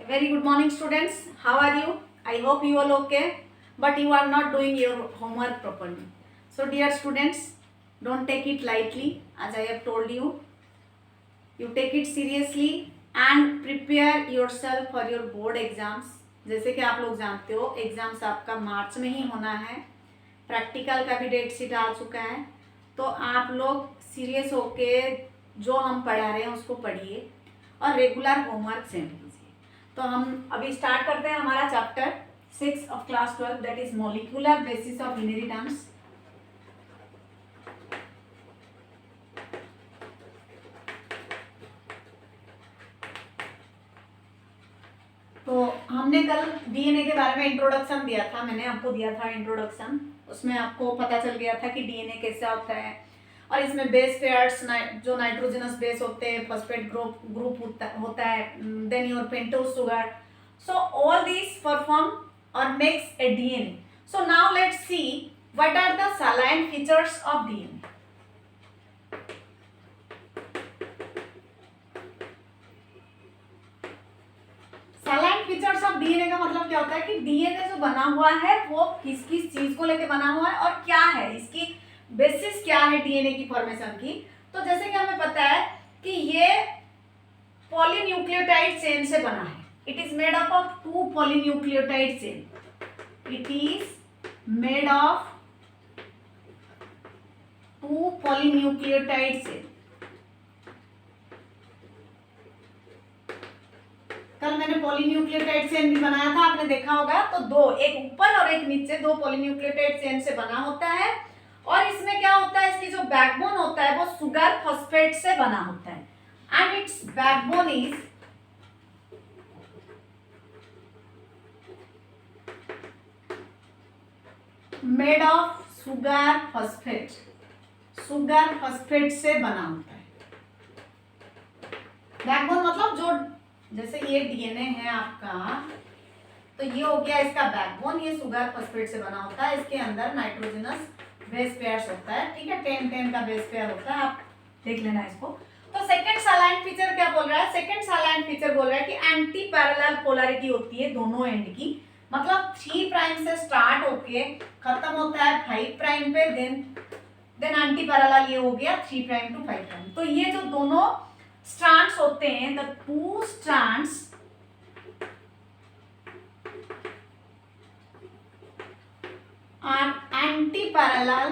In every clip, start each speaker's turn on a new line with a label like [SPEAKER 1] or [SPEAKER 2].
[SPEAKER 1] Very good morning, students. How are you? I hope you all okay, but you are not doing your homework properly. So, dear students, don't take it lightly. As I have told you, you take it seriously and prepare yourself for your board exams. जैसे कि आप लोग जानते हो exams आपका मार्च में ही होना है, प्रैक्टिकल का भी डेट शीट आ चुका है, तो आप लोग सीरियस होके जो हम पढ़ा रहे हैं उसको पढ़िए और रेगुलर होमवर्क सेंड कीजिए। तो हम अभी स्टार्ट करते हैं हमारा chapter 6 of class 12, that is molecular basis of inheritance. तो हमने कल डीएनए के बारे में इंट्रोडक्शन दिया था, मैंने आपको दिया था इंट्रोडक्शन। उसमें आपको पता चल गया था कि डीएनए कैसा होता है और इसमें बेस पेयर्स जो नाइट्रोजनस बेस होते हैं, फॉस्फेट ग्रुप होता है, then your pentose sugar. So all this perform और makes a DNA. So now let's see what are the saline features of DNA. Saline features of DNA का मतलब क्या होता है कि डीएनए जो बना हुआ है वो किस किस चीज को लेकर बना हुआ है और क्या है इसकी बेसिस, क्या है डीएनए की फॉर्मेशन की। तो जैसे कि हमें पता है कि ये पॉलीन्यूक्लियोटाइड चेन से बना है। It is made up of 2 polynucleotide chain. It is made of 2 polynucleotide chain. कल मैंने पॉलीन्यूक्लियोटाइड चेन भी बनाया था, आपने देखा होगा। तो दो, एक ऊपर और एक नीचे, 2 पॉलीन्यूक्लियोटाइड चेन से बना होता है। और इसमें क्या होता है, इसकी जो बैकबोन होता है वो सुगर फॉस्फेट से बना होता है and it's backbone is made of sugar phosphate. Sugar phosphate से बना होता है। बैकबोन मतलब जो, जैसे ये डीएनए है आपका, तो ये हो गया इसका बैकबोन, ये सुगर फॉस्फेट से बना होता है। इसके अंदर नाइट्रोजनस बेस पेयर्स होता है, ठीक है, 10-10 का बेस पेयर होता है, आप देख लेना इसको। तो सेकंड सलाइन फीचर क्या बोल रहा है, सेकंड सलाइन फीचर बोल रहा है कि एंटी पैरेलल पोलैरिटी होती है दोनों एंड की। मतलब 3 प्राइम से स्टार्ट होके खत्म होता है 5 प्राइम पे, देन एंटी पैरेलल ये हो गया 3 प्राइम टू 5 प्राइम। तो ये जो दोनों स्ट्रैंड्स होते हैं, the 2 strands are anti-parallel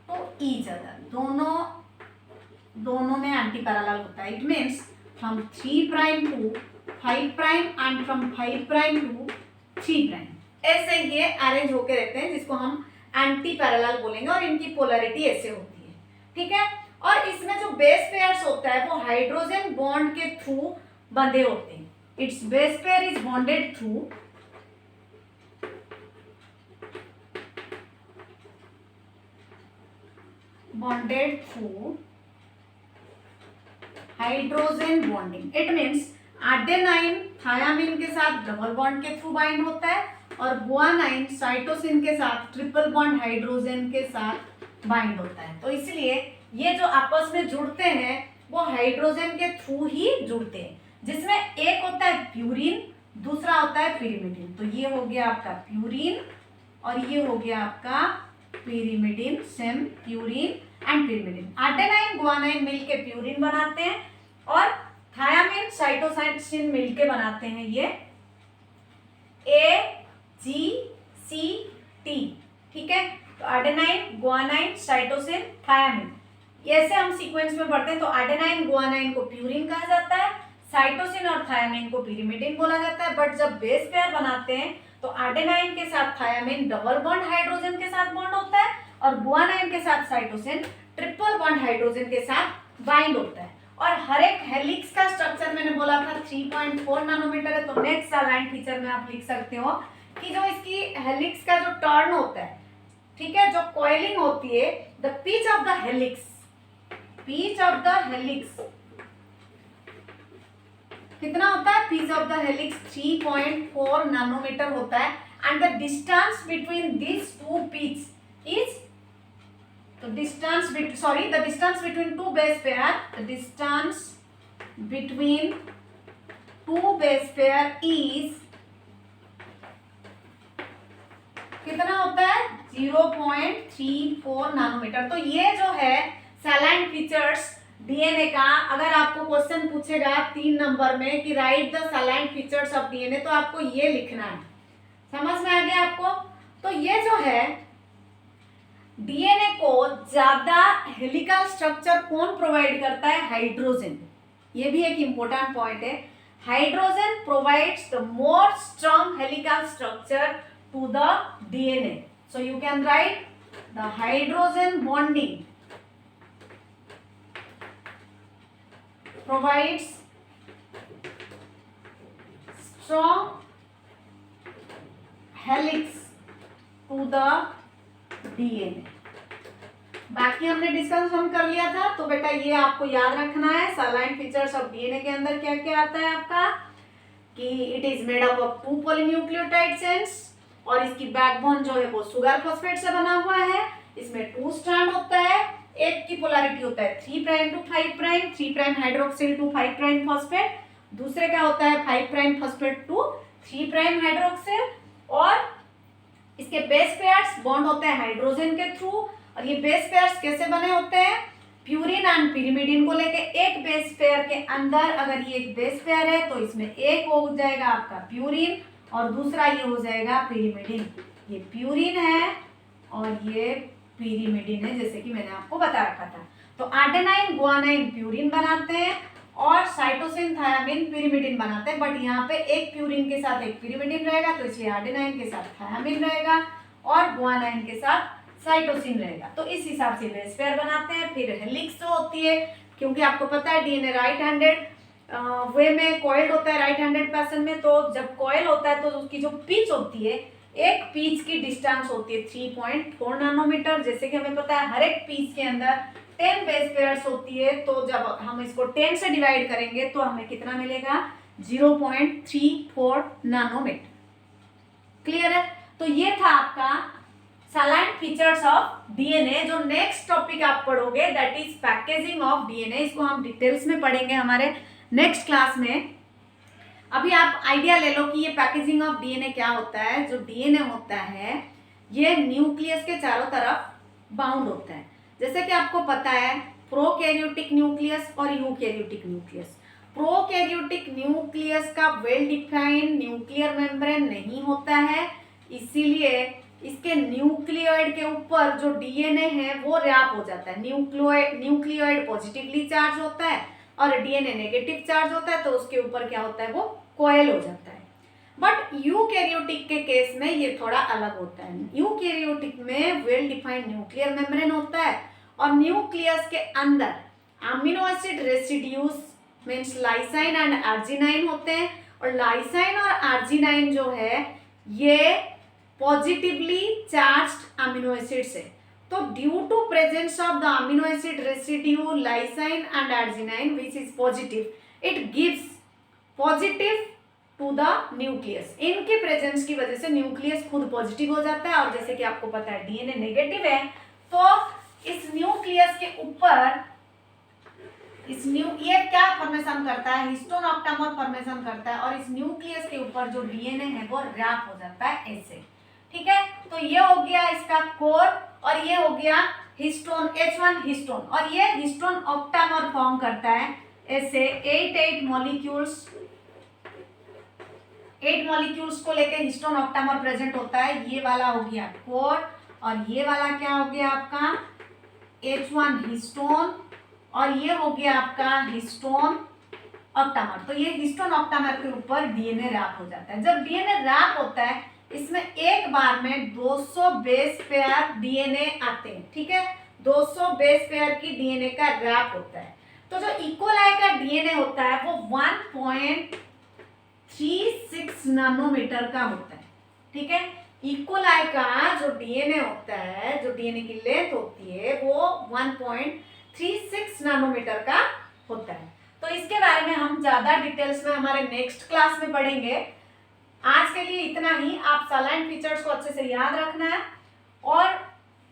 [SPEAKER 1] to each other। दोनों में एंटी पैरेलल होता है। It means from 3 prime to 5 prime and from 5 prime to 3 prime, ऐसे ये अरेंज होके रहते हैं, जिसको हम एंटी पैरेलल बोलेंगे। और इनकी पोलैरिटी ऐसे होती है, ठीक है। और इसमें जो बेस पेयर्स होता है वो हाइड्रोजन बॉन्ड के थ्रू बंधे होते हैं। Its base pair is bonded through hydrogen bonding. It means adenine thymine के साथ डबल बॉन्ड के थ्रू बाइंड होता है और गुआनाइन साइटोसिन के साथ ट्रिपल बॉन्ड हाइड्रोजन के साथ बाइंड होता है। तो इसलिए ये जो आपस में जुड़ते हैं वो हाइड्रोजन के थ्रू ही जुड़ते हैं, जिसमें एक होता है प्यूरिन, दूसरा होता है पिरिमिडिन। तो ये हो गया आपका प्यूरिन और ये हो गया आपका pyrimidine, same purine and pyrimidine. Adenine guanine मिलके प्यूरिन बनाते हैं और थायामीन साइटोसिन मिलके बनाते हैं ये AGCT, ठीक है। तो एडेनाइन गुआनाइन साइटोसिन थायामीन, ऐसे हम सीक्वेंस में पढ़ते हैं। तो एडेनाइन गुआनाइन को प्यूरिन कहा जाता है, साइटोसिन और थायामीन को पिरिमिडिन बोला जाता है। बट जब बेस पेयर बनाते हैं तो एडेनाइन के साथ थायामीन डबल बॉन्ड हाइड्रोजन के साथ बॉन्ड होता है और गुआनाइन के साथ साइटोसिन ट्रिपल बॉन्ड हाइड्रोजन के साथ बाइंड होता है। और हर एक हेलिक्स का स्ट्रक्चर मैंने बोला था 3.4 नैनोमीटर है। तो नेक्स्ट सलाइन फीचर में आप लिख सकते हो कि जो इसकी हेलिक्स का जो टर्न होता है, ठीक है, जो कॉइलिंग होती है, the pitch of the helix कितना होता है, pitch of the helix 3.4 nanometre होता है। And the distance between this 2 pitch is, the distance between two base pair, the distance between two base pair is कितना होता है 0.34 नैनोमीटर। तो ये जो है सैलाइन फीचर्स डीएनए का, अगर आपको क्वेश्चन पूछेगा 3 नंबर में कि right the saline features of DNA, तो आपको ये लिखना है। समझ में आ गया आपको? तो ये जो है डीएनए को ज्यादा हेलिकल स्ट्रक्चर कौन प्रोवाइड करता है? हाइड्रोजन। ये भी एक इंपॉर्टेंट पॉइंट है। Hydrogen provides the more strong helical structure to the DNA. So you can write the hydrogen bonding provides strong helix to the DNA. बाकी हमने डिस्कशन कर लिया था, तो बेटा ये आपको याद रखना है। सैलाइन फीचर्स ऑफ डीएनए के अंदर क्या क्या आता है आपका, कि it is made up of 2 polynucleotide chains, और इसकी बैकबोन जो है वो सुगर फॉस्फेट से बना हुआ है। इसमें 2 स्ट्रैंड होता है, एक की पोलैरिटी होता है 3' to 5', 3' हाइड्रोक्सिल टू 5' फॉस्फेट, दूसरे का होता है 5' फॉस्फेट टू 3' हाइड्रोक्सिल, और इसके बेस पेयर्स बॉन्ड होते हैं हाइड्रोजन के थ्रू। और ये बेस पेयर्स कैसे बने होते हैं? प्यूरिन एंड पिरिमिडिन को लेके एक बेस पेयर के अंदर अगर ये एक बेस पेयर है तो इसमें एक हो जाएगा आपका प्यूरिन और दूसरा ये हो जाएगा पिरिमिडिन। ये प्यूरिन है और ये पिरिमिडिन है, जैसे कि मैंने आपको बता रखा था। तो एडेनाइन गुआनाइन प्यूरिन बनाते हैं और साइटोसिन थायामिन पिरिमिडिन बनाते हैं, बट यहाँ पे एक प्यूरिन के साथ एक पिरिमिडिन रहेगा, तो इसलिए एडेनाइन के साथ थायामिन रहेगा और गुआनाइन के साथ साइटोसिन रहेगा। तो इस हिसाब से बेस पेयर बनाते हैं। फिर हेलिक्स जो होती है, क्योंकि आपको पता है डीएनए राइट हैंडेड वे में कॉइल्ड होता है, राइट हैंडेड पर्सन में, तो जब कॉइल होता है तो उसकी जो पिच होती है, एक पिच की डिस्टेंस होती है 3.4 नैनोमीटर। जैसे कि हमें पता है हर एक पिच के अंदर 10 बेस पेयर्स होती है, तो जब हम इसको 10 से डिवाइड करेंगे तो हमें कितना मिलेगा? 0.34 नैनोमीटर। क्लियर है? तो ये था आपका सैलाइन फीचर्स ऑफ डीएनए। जो नेक्स्ट टॉपिक आप पढ़ोगे that is packaging of DNA, इसको हम डिटेल्स में पढ़ेंगे हमारे नेक्स्ट क्लास में। अभी आप आइडिया ले लो कि ये पैकेजिंग ऑफ डीएनए क्या होता है। जो डीएनए होता है ये न्यूक्लियस के चारों तरफ बाउंड होता है। जैसे कि आपको पता है प्रोकैरियोटिक न्यूक्लियस और यूकैरियोटिक न्यूक्लियस। प्रोकैरियोटिक न्यूक्लियस का वेल डिफाइंड न्यूक्लियर मेम्ब्रेन नहीं होता है, इसीलिए इसके न्यूक्लियोइड के ऊपर जो डीएनए है वो रैप हो जाता है। न्यूक्लियोइड पॉजिटिवली चार्ज होता है और डीएनए नेगेटिव चार्ज होता है, तो उसके ऊपर क्या होता है? वो कॉइल हो जाता है। बट यूकैरियोटिक के केस में ये थोड़ा अलग होता है। यूकैरियोटिक में वेल डिफाइंड न्यूक्लियर मेम्ब्रेन होता है और न्यूक्लियस के अंदर amino acid residues means lysine and arginine होते हैं, और लाइसाइन और आर्जिनाइन जो है ये पॉजिटिवली चार्ज्ड अमीनो एसिड्स है। तो due to presence of the amino acid residue lysine and arginine which is positive, it gives positive to the nucleus. इनके प्रेजेंस की वजह से न्यूक्लियस खुद पॉजिटिव हो जाता है, और जैसे कि आपको पता है डीएनए नेगेटिव है, तो इस न्यूक्लियस के ऊपर ये क्या फॉर्मेशन करता है? हिस्टोन ऑक्टामर फॉर्मेशन करता है, और इस न्यूक्लियस के ऊपर जो डीएनए है वो रैप हो जाता है ऐसे। ठीक है, तो ये हो गया इसका कोर, और ये हो गया हिस्टोन H1 हिस्टोन, और ये हिस्टोन ऑक्टामर फॉर्म करता है ऐसे 8 मॉलिक्यूल्स को लेकर हिस्टोन ऑक्टामर प्रेजेंट होता है। ये वाला हो गया कोर, और ये वाला क्या हो गया आपका? H1 हिस्टोन, और ये हो गया आपका हिस्टोन ऑक्टामर। तो ये हिस्टोन ऑक्टामर के ऊपर डीएनए रैप हो जाता है। जब डीएनए रैप होता है, इसमें एक बार में 200 बेस पेयर डीएनए आते हैं। ठीक है, 200 बेस पेयर की डीएनए का रैप होता है। तो जो इकोलाई का डीएनए होता है वो 1.36 नैनोमीटर का होता है। ठीक है, इकोलाई का जो डीएनए होता है, जो डीएनए की लेंथ होती है वो 1.36 नैनोमीटर का होता है। तो इसके बारे में हम ज्यादा डिटेल्स में हमारे नेक्स्ट क्लास में पढ़ेंगे। आज के लिए इतना ही। आप सैलाइन फीचर्स को अच्छे से याद रखना है, और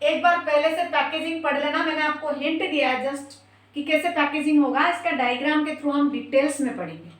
[SPEAKER 1] एक बार पहले से पैकेजिंग पढ़ लेना। मैंने आपको हिंट दिया है जस्ट कि कैसे पैकेजिंग होगा, इसका डायग्राम के थ्रू हम डिटेल्स में पढ़ेंगे।